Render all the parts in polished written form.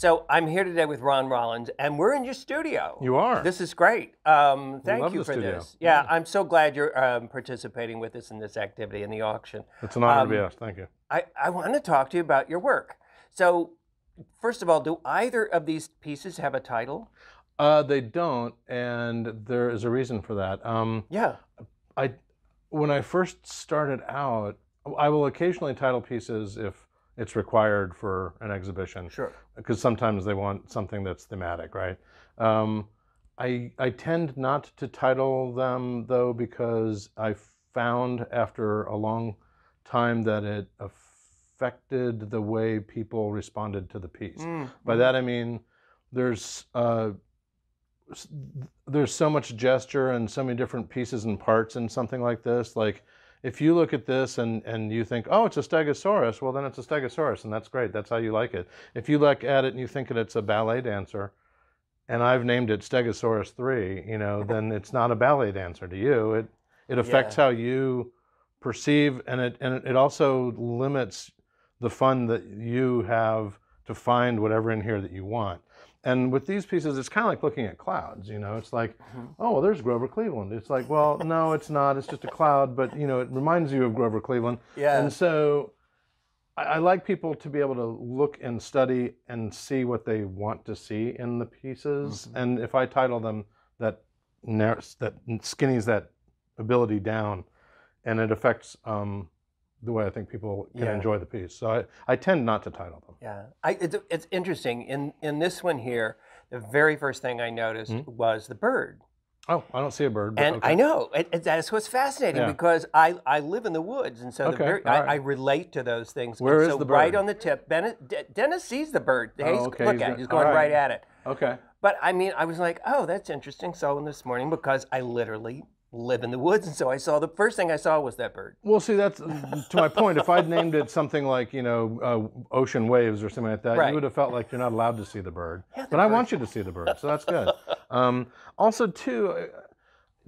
So I'm here today with Ron Rollins, and we're in your studio. You are. This is great. Thank you for this. Yeah, I'm so glad you're participating with us in this activity in the auction. It's an honor to be asked. Thank you. I want to talk to you about your work. So, first of all, do either of these pieces have a title? They don't, and there is a reason for that. Yeah. When I first started out, I will occasionally title pieces if it's required for an exhibition. Sure. Because sometimes they want something that's thematic, right? I tend not to title them, though, because I found after a long time that it affected the way people responded to the piece. By that I mean there's so much gesture and so many different pieces and parts in something like this. Like, if you look at this and you think, oh, it's a stegosaurus, well, then it's a stegosaurus, and that's great. That's how you like it. If you look at it and you think that it's a ballet dancer, and I've named it Stegosaurus 3, you know, then it's not a ballet dancer to you. It affects how you perceive, and it also limits the fun that you have to find whatever in here that you want. And with these pieces, it's kind of like looking at clouds, you know. It's like, oh, well, there's Grover Cleveland. It's like, well, no, it's not. It's just a cloud, but, you know, it reminds you of Grover Cleveland. Yeah. And so I like people to be able to look and study and see what they want to see in the pieces. And if I title them, that skinnies that ability down, and it affects the way I think people can enjoy the piece. So I tend not to title them. Yeah, it's interesting. In this one here, the very first thing I noticed was the bird. Oh, I don't see a bird. And okay. I know, that's what's fascinating because I live in the woods, and so I relate to those things. Where and is so the bird? Right on the tip, Dennis sees the bird. Look at it, he's going right at it. Okay. But I mean, I was like, oh, that's interesting. So this morning, because I literally live in the woods, and so the first thing I saw was that bird. Well, see, that's to my point. If I'd named it something like, you know, ocean waves or something like that, you would have felt like you're not allowed to see the bird. But I want you to see the bird, so that's good. Also, too,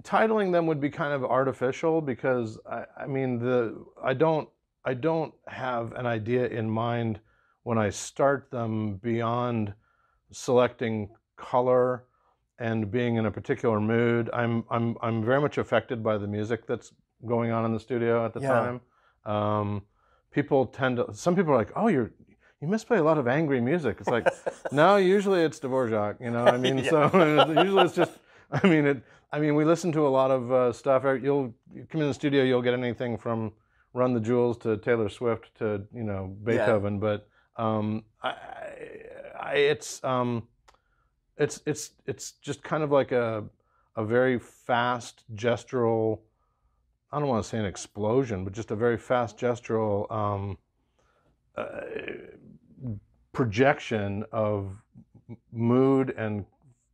titling them would be kind of artificial because I mean, I don't have an idea in mind when I start them beyond selecting color and being in a particular mood. I'm very much affected by the music that's going on in the studio at the time. Some people are like, oh, you must play a lot of angry music. It's like, no, usually it's Dvorak, you know. I mean, so usually it's just, I mean, we listen to a lot of stuff. You come in the studio, you'll get anything from Run the Jewels to Taylor Swift to, you know, Beethoven, but it's just kind of like a very fast gestural, I don't want to say an explosion, but just a very fast gestural projection of mood and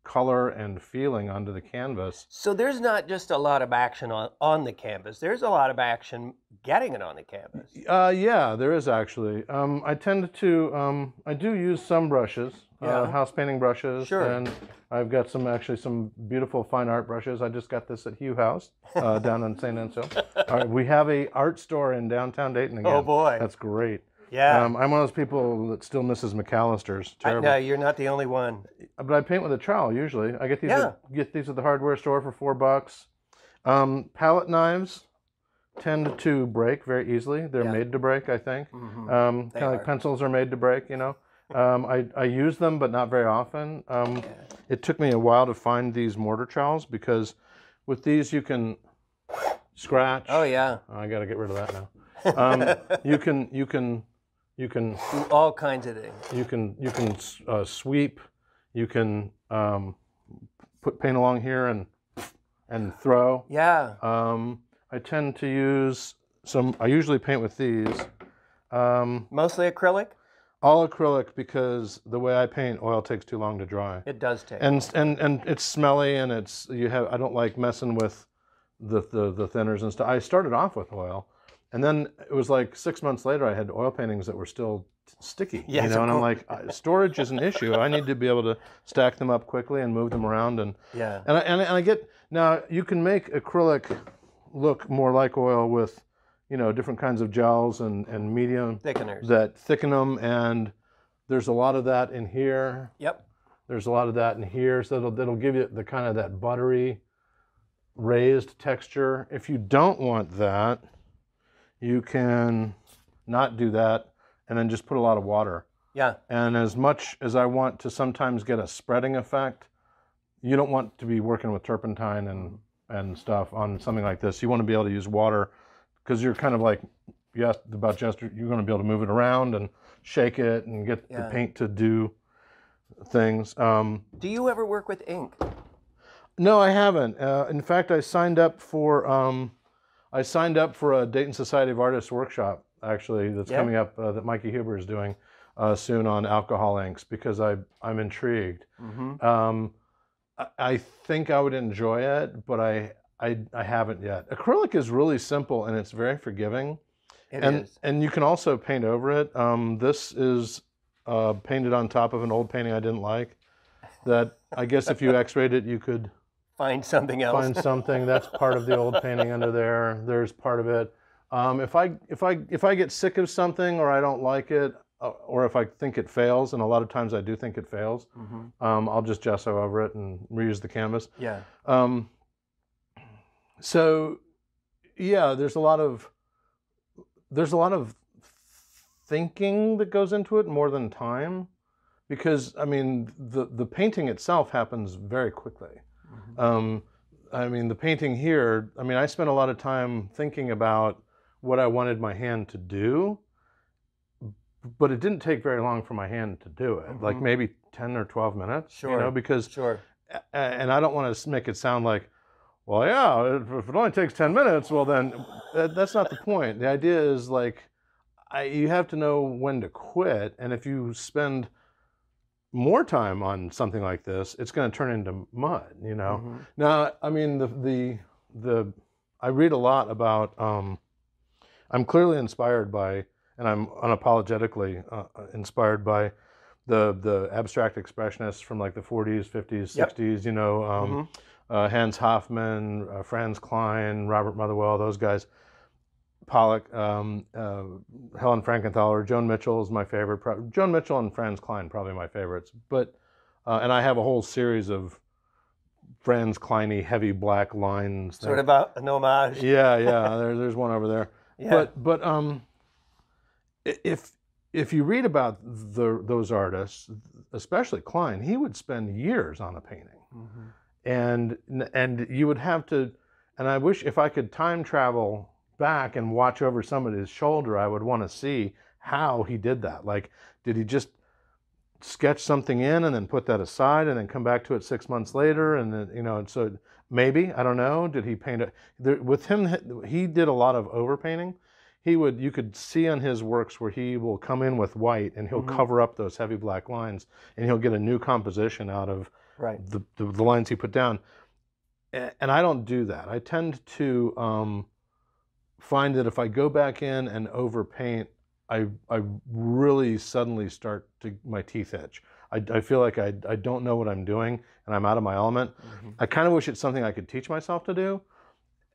color and feeling onto the canvas. So there's not just a lot of action on the canvas. There's a lot of action getting it on the canvas. Yeah, there is actually. I tend to, I do use some brushes, house painting brushes. Sure. And I've got some beautiful fine art brushes. I just got this at Hugh House down in St. Anselm. All right, we have a art store in downtown Dayton again. Oh boy. That's great. Yeah. I'm one of those people that still misses McAllister's. Terrible. No, you're not the only one. But I paint with a trowel usually. I get these. Get these at the hardware store for $4. Palette knives tend to break very easily. They're made to break, I think. Kind of like pencils are made to break, you know. I use them, but not very often. It took me a while to find these mortar trowels because with these you can scratch. Oh yeah. I got to get rid of that now. You can do all kinds of things. You can sweep. You can put paint along here and throw. Yeah. I tend to use some. I usually paint with these. Mostly acrylic. All acrylic because the way I paint, oil takes too long to dry. It does take. And it's smelly and I don't like messing with the thinners and stuff. I started off with oil. And then it was like 6 months later, I had oil paintings that were still sticky. Yes, you know, and I'm like, storage is an issue. I need to be able to stack them up quickly and move them around. And I get now you can make acrylic look more like oil with, you know, different kinds of gels and medium thickeners that thicken them and There's a lot of that in here. Yep. There's a lot of that in here. So it'll give you the kind of that buttery, raised texture. If you don't want that, you can not do that and then just put a lot of water. Yeah. And as much as I want to sometimes get a spreading effect, you don't want to be working with turpentine and stuff on something like this. You want to be able to use water because you're kind of like, yes, about gesture, you're going to be able to move it around and shake it and get the paint to do things. Do you ever work with ink? No, I haven't. In fact, I signed up for a Dayton Society of Artists workshop, actually, that's coming up that Mikey Huber is doing soon on alcohol inks because I'm intrigued. Mm-hmm. I think I would enjoy it, but I haven't yet. Acrylic is really simple and it's very forgiving. It is. And you can also paint over it. This is painted on top of an old painting I didn't like. That I guess if you X-rayed it, you could find something else. Find something. That's part of the old painting under there. There's part of it. If I get sick of something or I don't like it, or if I think it fails, and a lot of times I do think it fails, I'll just gesso over it and reuse the canvas. Yeah. So, yeah, there's a lot of thinking that goes into it more than time, because I mean the painting itself happens very quickly. I mean the painting here. I mean I spent a lot of time thinking about what I wanted my hand to do. But it didn't take very long for my hand to do it, like maybe 10 or 12 minutes, you know, because, and I don't want to make it sound like, well, yeah, if it only takes 10 minutes, well then, that's not the point. The idea is like, you have to know when to quit, and if you spend more time on something like this, it's going to turn into mud, you know. Now, I mean, I read a lot about, I'm clearly inspired by, and I'm unapologetically inspired by the abstract expressionists from like the 40s, 50s, 60s, you know, Hans Hofmann, Franz Klein, Robert Motherwell, those guys, Pollock, Helen Frankenthaler, Joan Mitchell is my favorite. Joan Mitchell and Franz Klein, probably my favorites. But, and I have a whole series of Franz Kleiny heavy black lines. Sort of an homage. Yeah, yeah, there's one over there. Yeah. But if you read about those artists, especially Klein, he would spend years on a painting, and you would have to. And I wish if I could time travel back and watch over somebody's shoulder, I would want to see how he did that. Like, did he just sketch something in and then put that aside and then come back to it 6 months later? And then, you know, and so maybe, I don't know, did he paint it? With him, he did a lot of overpainting. You could see on his works where he will come in with white and he'll cover up those heavy black lines and he'll get a new composition out of the lines he put down. And I don't do that. I tend to find that if I go back in and overpaint, I really suddenly start to, my teeth itch. I feel like I don't know what I'm doing and I'm out of my element. I kind of wish it's something I could teach myself to do.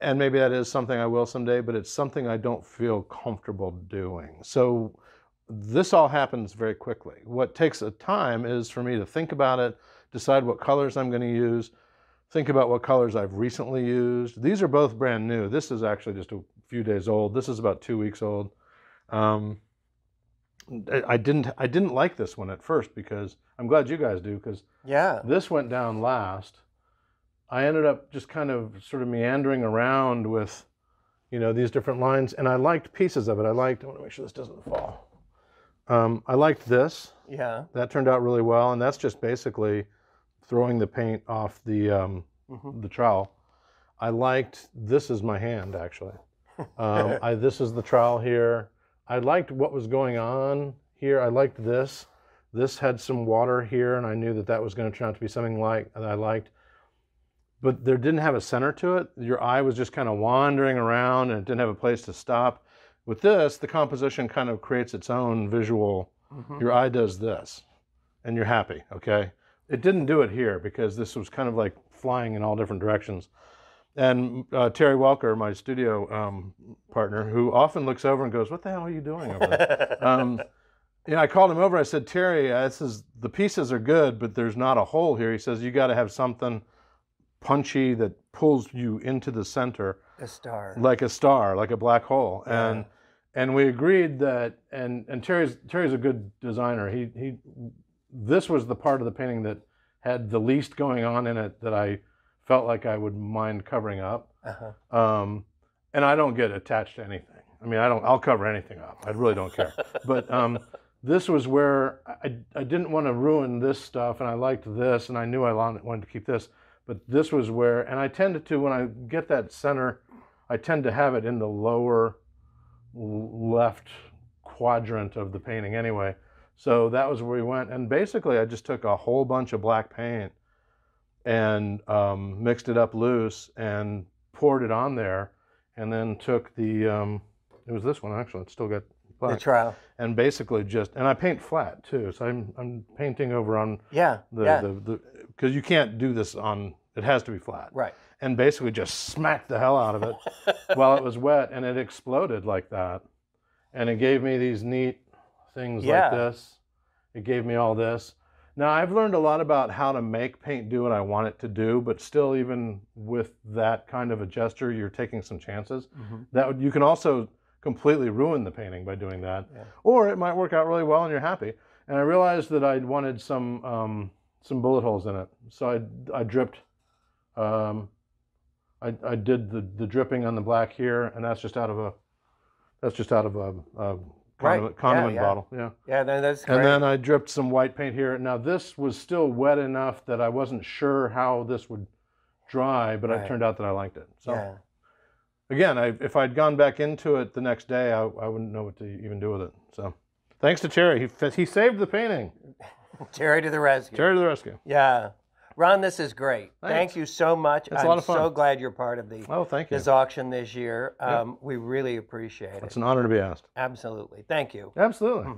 And maybe that is something I will someday, but it's something I don't feel comfortable doing. So this all happens very quickly. What takes a time is for me to think about it, decide what colors I'm going to use, think about what colors I've recently used. These are both brand new. This is actually just a few days old. This is about 2 weeks old. I didn't like this one at first because I'm glad you guys do, because this went down last. I ended up just kind of sort of meandering around with, you know, these different lines, and I liked pieces of it. I want to make sure this doesn't fall. I liked this. Yeah. That turned out really well, and that's just basically throwing the paint off the trowel. I liked, this is my hand actually. This is the trowel here. I liked what was going on here. I liked this. This had some water here, and I knew that that was going to turn out to be something like that I liked. But there didn't have a center to it. Your eye was just kind of wandering around and it didn't have a place to stop. With this, the composition kind of creates its own visual. Your eye does this, and you're happy, okay? It didn't do it here because this was kind of like flying in all different directions. And Terry Welker, my studio partner, who often looks over and goes, "What the hell are you doing over there?" Yeah, I called him over. I said, Terry, the pieces are good, but there's not a hole here. He says, you got to have something punchy that pulls you into the center. A star. Like a star, like a black hole. Yeah. And we agreed that, and Terry's a good designer. This was the part of the painting that had the least going on in it that I felt like I would mind covering up. And I don't get attached to anything. I mean, I'll cover anything up. I really don't care. But this was where I didn't want to ruin this stuff, and I liked this, and I knew I wanted to keep this. But this was where, and I tended to, when I get that center, I tend to have it in the lower left quadrant of the painting anyway. So that was where we went. And basically, I just took a whole bunch of black paint and mixed it up loose and poured it on there. And then took the, it was this one actually, it's still got black. The trial. And basically and I paint flat too. So I'm painting over on because you can't do this on, it has to be flat. Right. And basically just smacked the hell out of it while it was wet, and it exploded like that. And it gave me these neat things like this. It gave me all this. Now, I've learned a lot about how to make paint do what I want it to do, but still, even with that kind of a gesture, you're taking some chances. You can also completely ruin the painting by doing that. Or it might work out really well and you're happy. And I realized that I wanted some bullet holes in it. So I dripped, I did the dripping on the black here, and that's just out of a condiment bottle. Yeah, that's great. And then I dripped some white paint here. Now this was still wet enough that I wasn't sure how this would dry, but it turned out that I liked it. So again, if I'd gone back into it the next day, I wouldn't know what to even do with it. So thanks to Terry, he saved the painting. Terry to the rescue. Terry to the rescue. Yeah. Ron, this is great. Thanks. Thank you so much. It's a lot of fun. I'm so glad you're part of this auction this year. We really appreciate it. It's an honor to be asked. Absolutely. Thank you. Absolutely.